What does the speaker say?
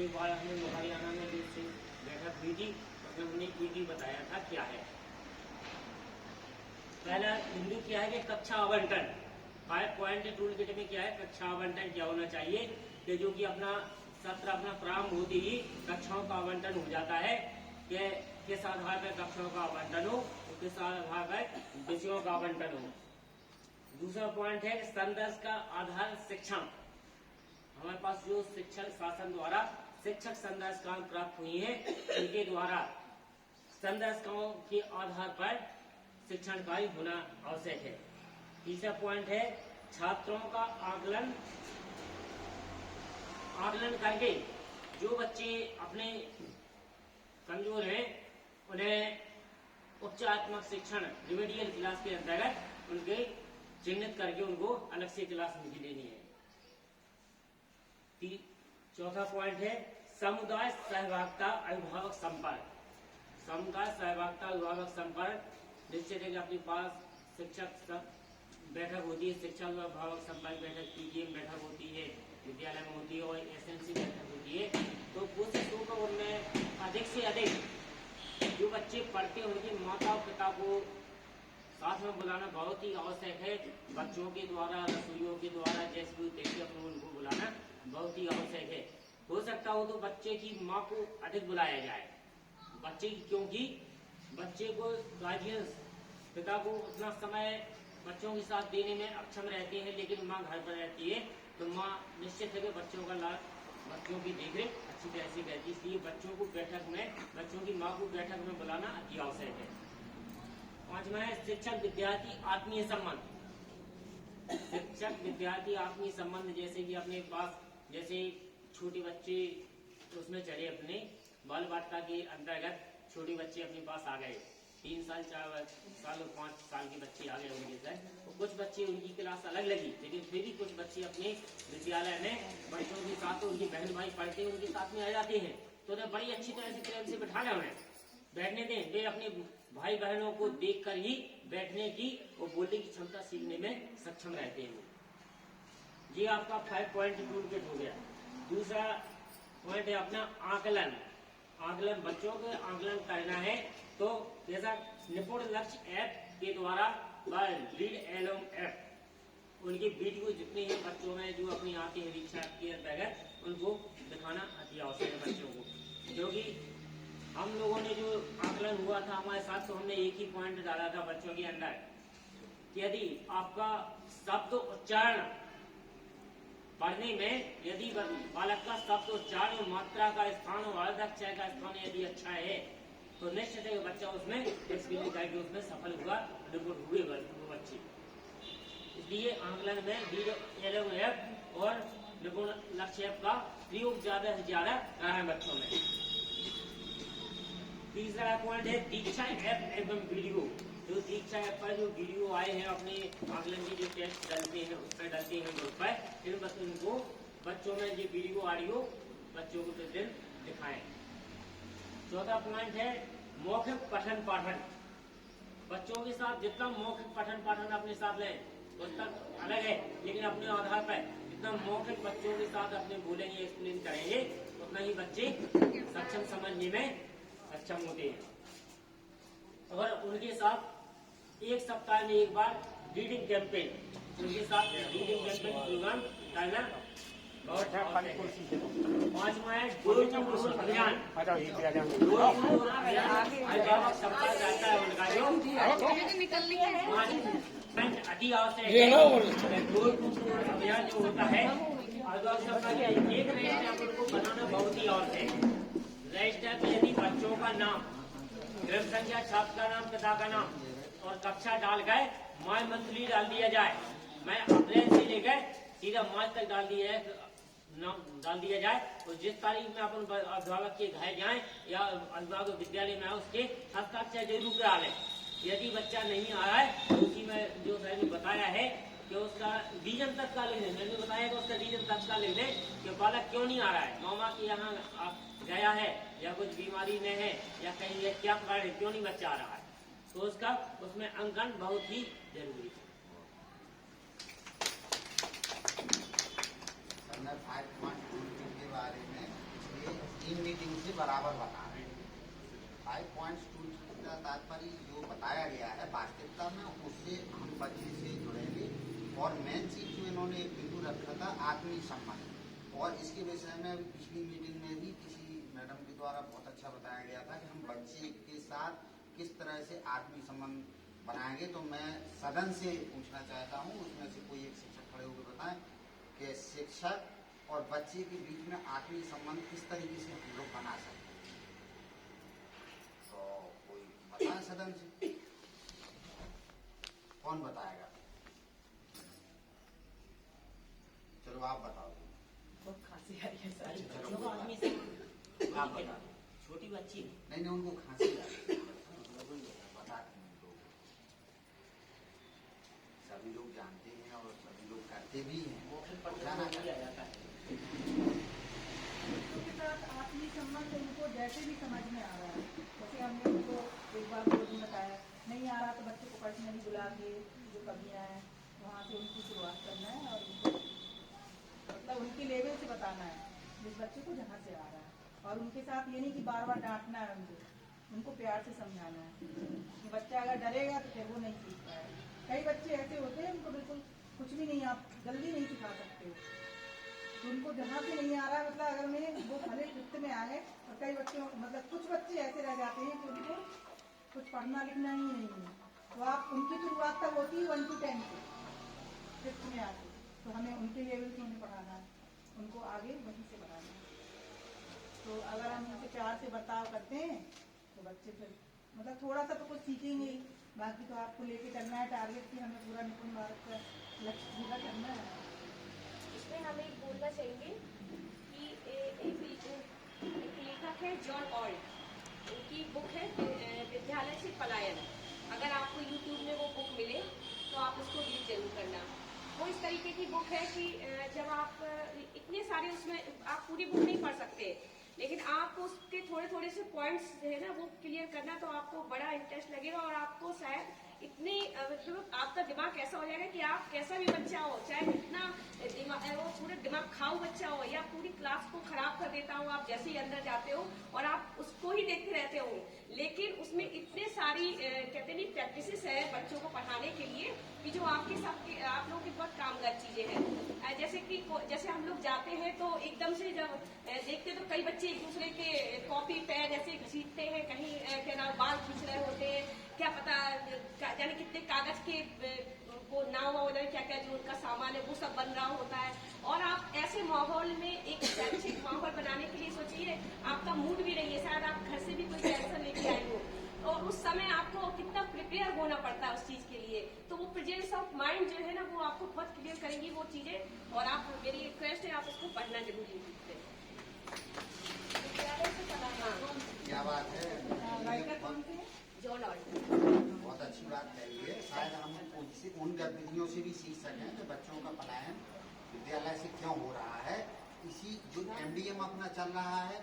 एक बार हमने हरियाणा में जो बैठक हुई थी उसमें हमने ईडी बताया था क्या है। पहला बिंदु क्या है कि कक्षा आवंटन 5 पॉइंट टूल किट में क्या है, कक्षा आवंटन क्या होना चाहिए कि जो कि अपना सत्र अपना प्रारंभ होते ही कक्षाओं का आवंटन हो जाता है कि किस आधार पर कक्षाओं का आवंटन हो, किस आधार पर विषयों का आवंटन हो। दूसरा पॉइंट है संदर्भ का आधार शिक्षण। हमारे पास जो शिक्षण शासन द्वारा शिक्षक संदर्शिकाएं प्राप्त हुई हैं उनके द्वारा संदर्शिकाओं के आधार पर शिक्षण कार्य होना आवश्यक है। तीसरा पॉइंट है छात्रों का आकलन करके जो बच्चे अपने कमजोर हैं उन्हें उच्चात्मक शिक्षण रिमेडियल क्लास के अंतर्गत उनके चिन्हित करके उनको अलग से क्लास उनकी देनी है। चौथा पॉइंट है समुदाय सहभागिता अभिभावक संपर्क। समुदाय सहभागिता अभिभावक संपर्क निश्चित है कि अपने पास शिक्षक बैठक होती है, शिक्षक अभिभावक संपर्क बैठक पीटीएम बैठक होती है, विद्यालय में होती है और एसएमसी बैठक होती है। तो कोशिश होगा उनमें अधिक से अधिक जो बच्चे पढ़ते हैं उनके माता पिता को साथ में बुलाना बहुत ही आवश्यक है। बच्चों के द्वारा रसोइयों के द्वारा जैसे भी देखिए अपने उनको बुलाना बहुत ही आवश्यक है। हो सकता हो तो बच्चे की माँ को अधिक बुलाया जाए बच्चे की, क्योंकि बच्चे को गार्जियंस पिता को उतना समय बच्चों के साथ देने में अक्षम रहते हैं, लेकिन माँ घर पर रहती है तो माँ निश्चित है कि बच्चों का लाभ बच्चों की देखरेख अच्छी तरह से करती है। इसलिए बच्चों को बैठक में बच्चों की माँ को बैठक में बुलाना अति आवश्यक है। पांचवा है शिक्षक विद्यार्थी आत्मीय संबंध। शिक्षक विद्यार्थी आत्मीय संबंध जैसे कि अपने पास जैसे छोटे बच्चे उसमें चले अपने बाल वाटिका के अंतर्गत छोटे बच्चे अपने पास आ गए 3 साल 4 साल और 5 साल के बच्चे आ गए उनके साथ। तो कुछ बच्चे उनकी क्लास अलग लगी, लेकिन फिर भी कुछ बच्चे अपने विद्यालय में बच्चों के साथ उनके बहन भाई पढ़ते हैं उनके साथ में आ जाते हैं तो उन्हें बड़ी अच्छी तरह से प्रेम से बैठाना उन्हें बैठने दें। वे अपने भाई बहनों को देखकर ही बैठने की और बोलने की क्षमता सीखने में सक्षम रहते हैं। ये आपका 5 पॉइंट टूल किट हो गया। दूसरा पॉइंट है अपना आकलन। बच्चों को आकलन करना है तो जैसा निपुण लक्ष्य ऐप के द्वारा रीड एलोंग ऐप उनकी वीडियो जितने हैं बच्चों में जो अपनी आती है परीक्षा के अंतर्गत उनको दिखाना अति आवश्यक है बच्चों को, क्योंकि हम लोगों ने जो आकलन हुआ था हमारे साथ तो हमने एक ही पॉइंट डाला था बच्चों के अंदर कि यदि आपका शब्द उच्चारण पढ़ने में यदि बालक का शब्द उच्चारण और मात्रा का स्थान और अर्धाक्षर का स्थान यदि अच्छा है तो निश्चित है बच्चा उसमें एक्सपीरियंस करके उसमें सफल हुआ हुए वो बच्चे। इसलिए आकलन में रीड एलोंग ऐप और निपुण लक्ष्य ऐप का प्रयोग ज्यादा से ज्यादा करा है बच्चों में। तीसरा पॉइंट है दीक्षा ऐप एवं वीडियो। जो दीक्षा ऐप पर जो वीडियो आए हैं अपने आकलन के जो टेस्ट डालते हैं उस पर डालते हैं ग्रुप पर इन बच्चों को बच्चों में ये वीडियो ऑडियो बच्चों को प्रतिदिन दिखाएं। चौथा पॉइंट है मौखिक पठन पाठन। बच्चों के साथ जितना मौखिक पठन पाठन अपने साथ लें पुस्तक अलग है, लेकिन अपने आधार पर जितना मौखिक बच्चों के साथ अपने बोलेंगे एक्सप्लेन करेंगे उतना ही बच्चे सक्षम समझने में सक्षम होते हैं। और उनके साथ एक सप्ताह में एक बार रीडिंग कैंपेन उनके साथ रीडिंग कैंपेन प्रोग्राम करना बहुत। पांचवा है अभियान। अभिभावक संपर्क रहता है उनका जो अति आवश्यक है। अभियान जो होता है अभिभावक संपर्क एक रजिस्टर उनको बनाना बहुत ही आवश्यक है। रजिस्टर में यदि बच्चों का नाम ग्रह संख्या छात्र का नाम पिता का नाम और कक्षा डाल गए माय मंथली डाल दिया जाए, मैं अप्रैल से लेकर सीधा मार्च तक डाल दिया जाए और जिस तारीख में अपन अभिभावक के घर जाए या अभिभावक विद्यालय में आए उसके हस्ताक्षर जरूर करा लें। यदि बच्चा नहीं आ रहा है तो उसी में जो मैंने बताया है कि उसका रीजन तक का लिख लें। मैंने बताया कि उसका रीजन तक का लिख लें कि बालक क्यों नहीं आ रहा है, मामा के यहाँ गया है या कुछ बीमारी में है या कहीं क्या कारण क्यों नहीं बच्चा आ रहा है, तो उसका उसमें अंकन बहुत ही जरूरी है। के बारे में 3 मीटिंग से बराबर बता रहे हैं। 5.2 का तात्पर्य जो बताया गया है वास्तविकता में उससे हम बच्चे से जुड़ेंगे। और मेन चीज जो इन्होंने एक बिंदु रखा था आत्मीय संबंध, और इसके विषय में अभी पिछली मीटिंग में भी किसी मैडम के द्वारा बहुत अच्छा बताया गया था कि हम बच्चे के साथ किस तरह से आत्मीय संबंध बनाएंगे। तो मैं सदन से पूछना चाहता हूँ, उसमें से कोई एक शिक्षक खड़े होकर बताएं कि शिक्षक और बच्चे के बीच में आत्मीय संबंध किस तरीके से हम लोग बना सकते हैं। तो कोई बताए सदन से, कौन बताएगा? चलो आप बताओ। बहुत खांसी आ रही है सारी चलो, जो आदमी से आप बताओ। छोटी बच्ची नहीं उनको खांसी आ रही है, बता दें उनको। सभी लोग जानते हैं और सभी लोग करते भी हैं। वो फिर पटना जाना में लिया जाता है। बच्चों के साथ आत्मीय संबंध उनको जैसे भी समझ में आ रहा है, जैसे हमने उनको एक बार 2 दिन बताया, नहीं आ रहा तो बच्चे को पर्सनली बुला के जो कमियाँ हैं वहाँ से उनकी शुरुआत करना है और उनको मतलब उनके लेवल से बताना है जिस बच्चे को जहाँ से आ रहा है। और उनके साथ ये नहीं कि बार बार डांटना है, उनको प्यार से समझाना है कि बच्चा अगर डरेगा तो फिर वो नहीं सीख पाएगा। कई बच्चे ऐसे होते हैं उनको बिल्कुल कुछ भी नहीं, आप जल्दी नहीं सिखा सकते हो। तो उनको जहाँ से नहीं आ रहा है मतलब अगर उन्हें वो भले फिफ्थ में आए, और कई बच्चों मतलब कुछ बच्चे ऐसे रह जाते हैं कि उनको कुछ पढ़ना लिखना ही नहीं है, तो आप उनकी शुरुआत तब होती है 1 to 10 से, फिफ्थ में आके। तो हमें उनके लेवल से उन्हें पढ़ाना है, उनको आगे वहीं से बढ़ाना है। तो अगर हम उनसे प्यार से बर्ताव करते हैं तो बच्चे फिर मतलब थोड़ा सा तो कुछ सीखेंगे ही। बाकी तो आपको लेके चलना है टारगेट कि हमें पूरा निपुण भारत का लक्ष्य पूरा करना है। इसमें हम एक बोलना चाहेंगे कि एक लेखक है जॉन ऑल्ट, उनकी बुक है विद्यालय से पलायन। अगर आपको यूट्यूब में वो बुक मिले तो आप उसको रीड जरूर करना। वो इस तरीके की बुक है कि जब आप इतने सारे उसमें आप पूरी बुक नहीं पढ़ सकते, लेकिन आपको उसके थोड़े थोड़े से पॉइंट्स जो है ना वो क्लियर करना, तो आपको बड़ा इंटरेस्ट लगेगा और आपको शायद इतनी मतलब आपका दिमाग ऐसा हो जाएगा कि आप कैसा भी बच्चा हो, चाहे इतना दिमाग वो पूरे दिमाग खाऊ बच्चा हो या पूरी क्लास को खराब कर देता हो, आप जैसे ही अंदर जाते हो और आप उसको ही देखते रहते हो, लेकिन उसमें इतने सारी कहते नहीं प्रैक्टिसेस है बच्चों को पढ़ाने के लिए कि जो आपके सबके आप लोगों की बहुत कामगार चीजें हैं। जैसे हम लोग जाते हैं तो एकदम से जब देखते तो कई बच्चे एक दूसरे के कॉपी पेन ऐसे घसीटते हैं, कहीं क्या नाम बाल खींच रहे होते हैं, क्या पता जाने कितने कागज के वो नाव वाव क्या क्या जो उनका सामान है वो सब बन रहा होता है। और आप ऐसे माहौल में एक शैक्षिक माहौल बनाने के लिए सोचिए, आपका मूड भी नहीं है, शायद आप घर से भी कोई टेंशन लेके आए हो, और उस समय आपको कितना प्रिपेयर होना पड़ता है उस चीज के लिए। तो वो प्रेजेंस ऑफ माइंड जो है ना वो आपको बहुत क्लियर करेंगी वो चीजें, और आप मेरी रिक्वेस्ट है आप उसको पढ़ना जरूर लीजिए। क्या बात है, जॉन ऑल्ट बहुत अच्छी बात कही है। शायद हम उन गतिविधियों से भी सीख सकें कि बच्चों का पलायन विद्यालय से क्यों हो रहा है। इसी जो MDM अपना चल रहा है